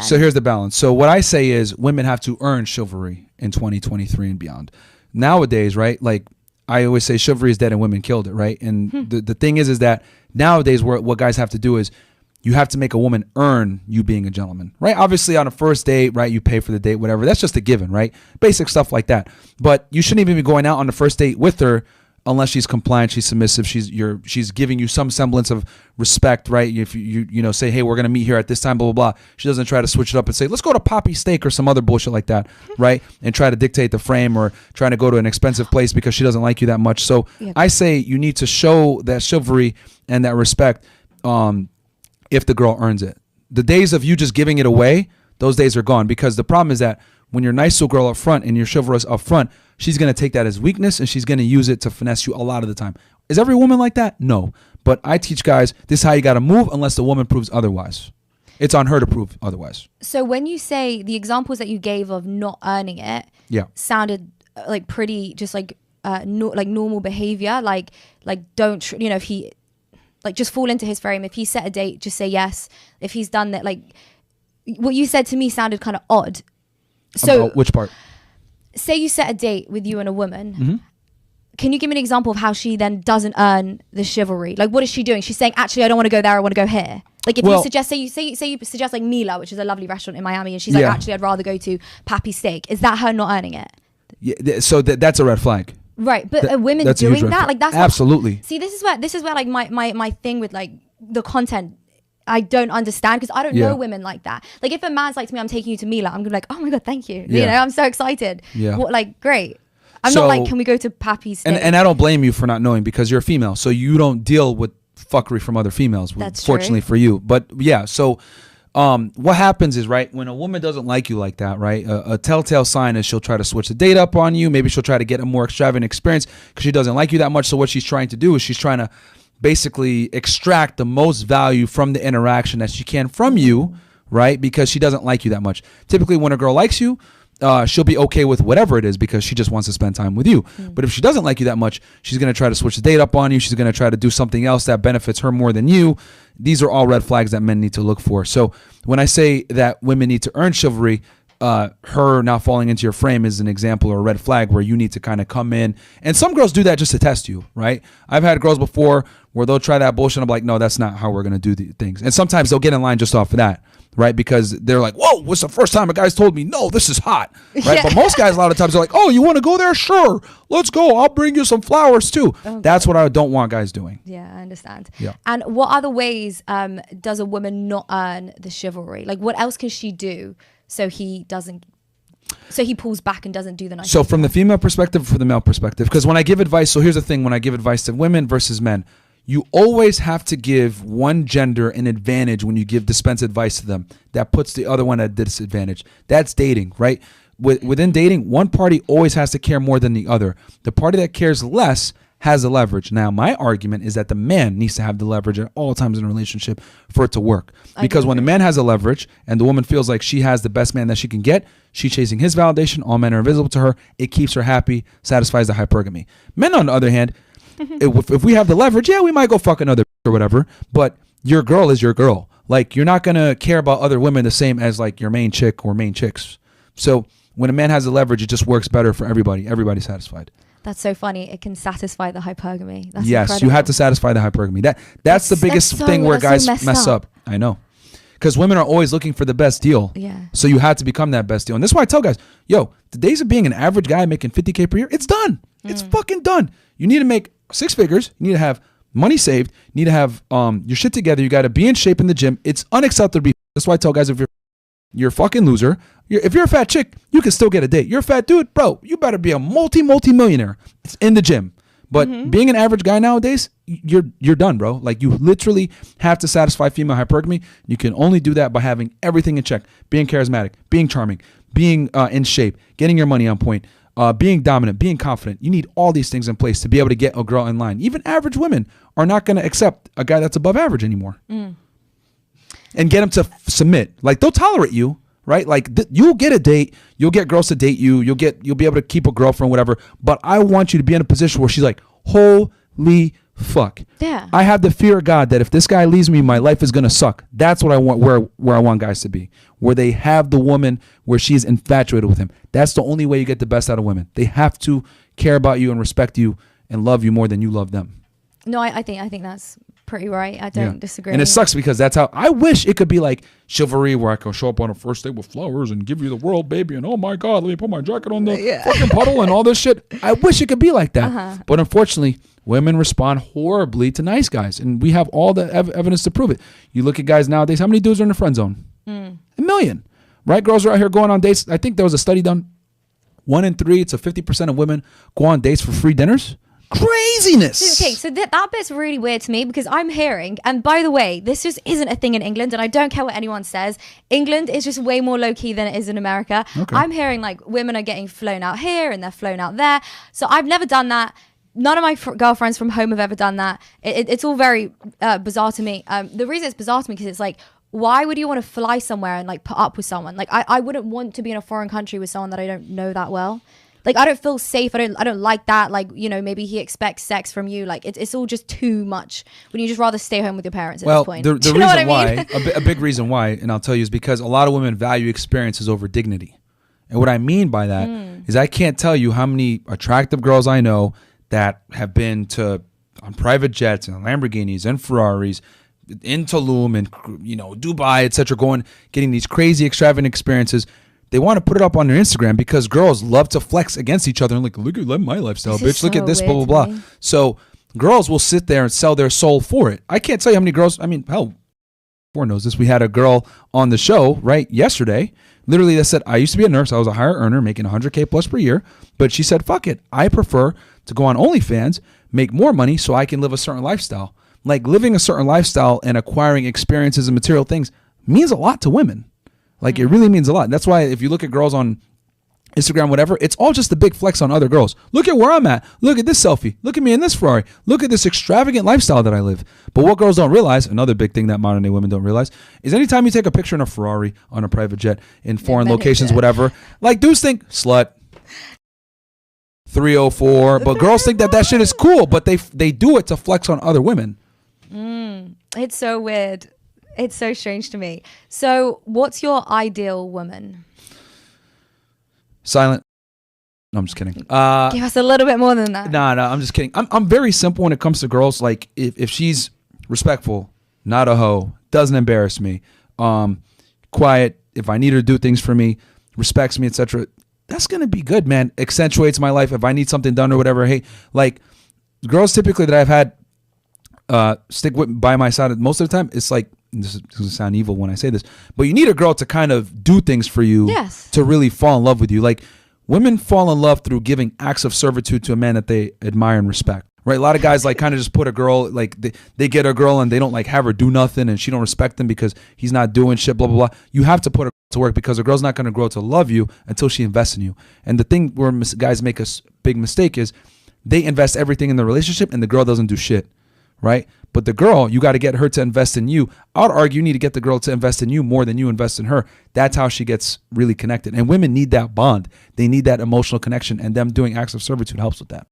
So here's the balance. So what I say is women have to earn chivalry in 2023 and beyond. Nowadays, right? Like I always say, chivalry is dead and women killed it, right? And the thing is that nowadays what guys have to do is you have to make a woman earn you being a gentleman, right? Obviously on a first date, right? You pay for the date, whatever. That's just a given, right? Basic stuff like that. But you shouldn't even be going out on the first date with her unless she's compliant, she's submissive, she's giving you some semblance of respect, right? If you say, hey, we're gonna meet here at this time, blah blah blah. She doesn't try to switch it up and say, let's go to Poppy Steak or some other bullshit like that, right? And try to dictate the frame or trying to go to an expensive place because she doesn't like you that much. So I say you need to show that chivalry and that respect if the girl earns it. The days of you just giving it away, those days are gone, because the problem is that when you're nice to a girl up front and you're chivalrous up front, she's going to take that as weakness and she's going to use it to finesse you a lot of the time. Is every woman like that? No. But I teach guys, this is how you got to move unless the woman proves otherwise. It's on her to prove otherwise. So when you say the examples that you gave of not earning it, sounded like pretty just like like normal behavior. Like don't, if he, like just fall into his frame. If he set a date, just say yes. If he's done that, like what you said to me sounded kind of odd. So which part? Say you set a date with you and a woman. Can you give me an example of how she then doesn't earn the chivalry? Like, what is she doing? She's saying, actually, I don't want to go there. I want to go here. Like, if you suggest, say you suggest like Mila, which is a lovely restaurant in Miami, and she's like, actually, I'd rather go to Pappy Steak. Is that her not earning it? Yeah. So that's a red flag. Right, but are women doing that? Like, that's absolutely. See, this is where like my thing with like the content, I don't understand, because I don't know women like that. Like, if a man's like to me, I'm taking you to Mila, I'm gonna be like, oh my god, thank you. You know, I'm so excited. Yeah. Like, great. I'm not like, can we go to Pappy's Steak? And I don't blame you for not knowing, because you're a female, so you don't deal with fuckery from other females. That's fortunately true. For you. But yeah, so what happens is, right, when a woman doesn't like you like that, right, a telltale sign is she'll try to switch the date up on you. Maybe she'll try to get a more extravagant experience because she doesn't like you that much. So what she's trying to do is she's trying to basically extract the most value from the interaction that she can from you, right? Because she doesn't like you that much. Typically, when a girl likes you, she'll be okay with whatever it is because she just wants to spend time with you. But if she doesn't like you that much, she's going to try to switch the date up on you. She's going to try to do something else that benefits her more than you. These are all red flags that men need to look for. So when I say that women need to earn chivalry, her not falling into your frame is an example or a red flag where you need to kind of come in. And some girls do that just to test you, right? I've had girls before where they'll try that bullshit. I'm like, no, that's not how we're going to do the things. And sometimes they'll get in line just off of that, right? Because they're like, whoa, what's the first time a guy's told me, no, this is hot, right? Yeah. But most guys a lot of times are like, oh, you want to go there? Sure, let's go. I'll bring you some flowers too. Okay. That's what I don't want guys doing. Yeah, I understand. Yeah. And what other ways does a woman not earn the chivalry? Like, what else can she do so he pulls back and doesn't do the nice So thing? from the female perspective, for the male perspective, because when I give advice, so here's the thing, when I give advice to women versus men, you always have to give one gender an advantage when you dispense advice to them that puts the other one at a disadvantage. That's dating, right? Within dating, one party always has to care more than the other. The party that cares less has the leverage. Now, my argument is that the man needs to have the leverage at all times in a relationship for it to work. Because when the man has the leverage and the woman feels like she has the best man that she can get, she's chasing his validation, all men are invisible to her, it keeps her happy, satisfies the hypergamy. Men, on the other hand, if we have the leverage, yeah, we might go fuck another or whatever, but your girl is your girl. Like, you're not going to care about other women the same as like your main chick or main chicks. So when a man has the leverage, it just works better for everybody. Everybody's satisfied. That's so funny. It can satisfy the hypergamy. That's yes, incredible. You have to satisfy the hypergamy. That's the biggest thing where guys mess up. I know. Because women are always looking for the best deal. Yeah. So you have to become that best deal. And that's why I tell guys, yo, the days of being an average guy making $50K per year, it's done. It's fucking done. You need to make 6 figures. You need to have money saved. You need to have your shit together. You got to be in shape in the gym. It's unacceptable to be. That's why I tell guys, if you're a fucking loser, if you're a fat chick, you can still get a date. You're a fat dude, bro, you better be a multi-millionaire in the gym. But being an average guy nowadays, you're done, bro. Like, you literally have to satisfy female hypergamy. You can only do that by having everything in check, being charismatic, being charming, being in shape, getting your money on point, being dominant, being confident. You need all these things in place to be able to get a girl in line. Even average women are not going to accept a guy that's above average anymore. And get them to submit. Like, they'll tolerate you, right? Like, you'll get a date, you'll get girls to date you, you'll be able to keep a girlfriend, whatever. But I want you to be in a position where she's like, holy fuck. Yeah. I have the fear of God that if this guy leaves me, my life is gonna suck. That's what I want. Where I want guys to be, where they have the woman where she's infatuated with him. That's the only way you get the best out of women. They have to care about you and respect you and love you more than you love them. No, I think that's pretty right. I don't disagree. And it sucks because that's how I wish it could be like Chivalry, where I can show up on a first date with flowers and give you the world, baby, and oh my God, let me put my jacket on the fucking puddle and all this shit. I wish it could be like that. But unfortunately, women respond horribly to nice guys, and we have all the evidence to prove it. You look at guys nowadays, how many dudes are in the friend zone? 1 million, right? Girls are out here going on dates. I think there was a study done. 1 in 3, it's a 50% of women go on dates for free dinners. Craziness. Okay, so that bit's really weird to me because I'm hearing, and by the way, this just isn't a thing in England, and I don't care what anyone says. England is just way more low-key than it is in America. Okay. I'm hearing like women are getting flown out here and they're flown out there. So I've never done that. None of my girlfriends from home have ever done that. It's all very bizarre to me. The reason it's bizarre to me because it's like, why would you want to fly somewhere and like put up with someone? Like I wouldn't want to be in a foreign country with someone that I don't know that well. Like I don't feel safe. I don't like that. Like, you know, maybe he expects sex from you. Like it's all just too much. When you just rather stay home with your parents at this point. The reason why, a big reason why, and I'll tell you, is because a lot of women value experiences over dignity. And what I mean by that is I can't tell you how many attractive girls I know that have been on private jets and Lamborghinis and Ferraris in Tulum and, you know, Dubai, etc., getting these crazy extravagant experiences. They want to put it up on their Instagram because girls love to flex against each other and like, look at my lifestyle, bitch. Look at this, blah, blah, blah. So girls will sit there and sell their soul for it. I can't tell you how many girls, I mean, hell, Warren knows this. We had a girl on the show, right, yesterday, literally that said, I used to be a nurse. I was a higher earner making 100K plus per year. But she said, fuck it. I prefer to go on OnlyFans, make more money so I can live a certain lifestyle. Like living a certain lifestyle and acquiring experiences and material things means a lot to women. Like it really means a lot. That's why if you look at girls on Instagram, whatever, it's all just a big flex on other girls. Look at where I'm at. Look at this selfie. Look at me in this Ferrari. Look at this extravagant lifestyle that I live. But what girls don't realize, another big thing that modern day women don't realize, is anytime you take a picture in a Ferrari, on a private jet, in foreign locations, whatever, like dudes think, slut, 304, but girls think that shit is cool, but they do it to flex on other women. It's so weird. It's so strange to me. So what's your ideal woman? Silent. No, I'm just kidding. Give us a little bit more than that. No, I'm just kidding. I'm very simple when it comes to girls. Like if she's respectful, not a hoe, doesn't embarrass me, quiet, if I need her to do things for me, respects me, etc., that's gonna be good, man. Accentuates my life if I need something done or whatever. Hey, like girls typically that I've had stick by my side most of the time, it's like, this is going to sound evil when I say this, but you need a girl to kind of do things for you to really fall in love with you. Like women fall in love through giving acts of servitude to a man that they admire and respect, right? A lot of guys like kind of just put a girl, like they get a girl and they don't like have her do nothing and she don't respect him because he's not doing shit, blah, blah, blah. You have to put her to work because a girl's not going to grow to love you until she invests in you. And the thing where guys make a big mistake is they invest everything in the relationship and the girl doesn't do shit, right? But the girl, you got to get her to invest in you. I would argue you need to get the girl to invest in you more than you invest in her. That's how she gets really connected. And women need that bond. They need that emotional connection, and them doing acts of servitude helps with that.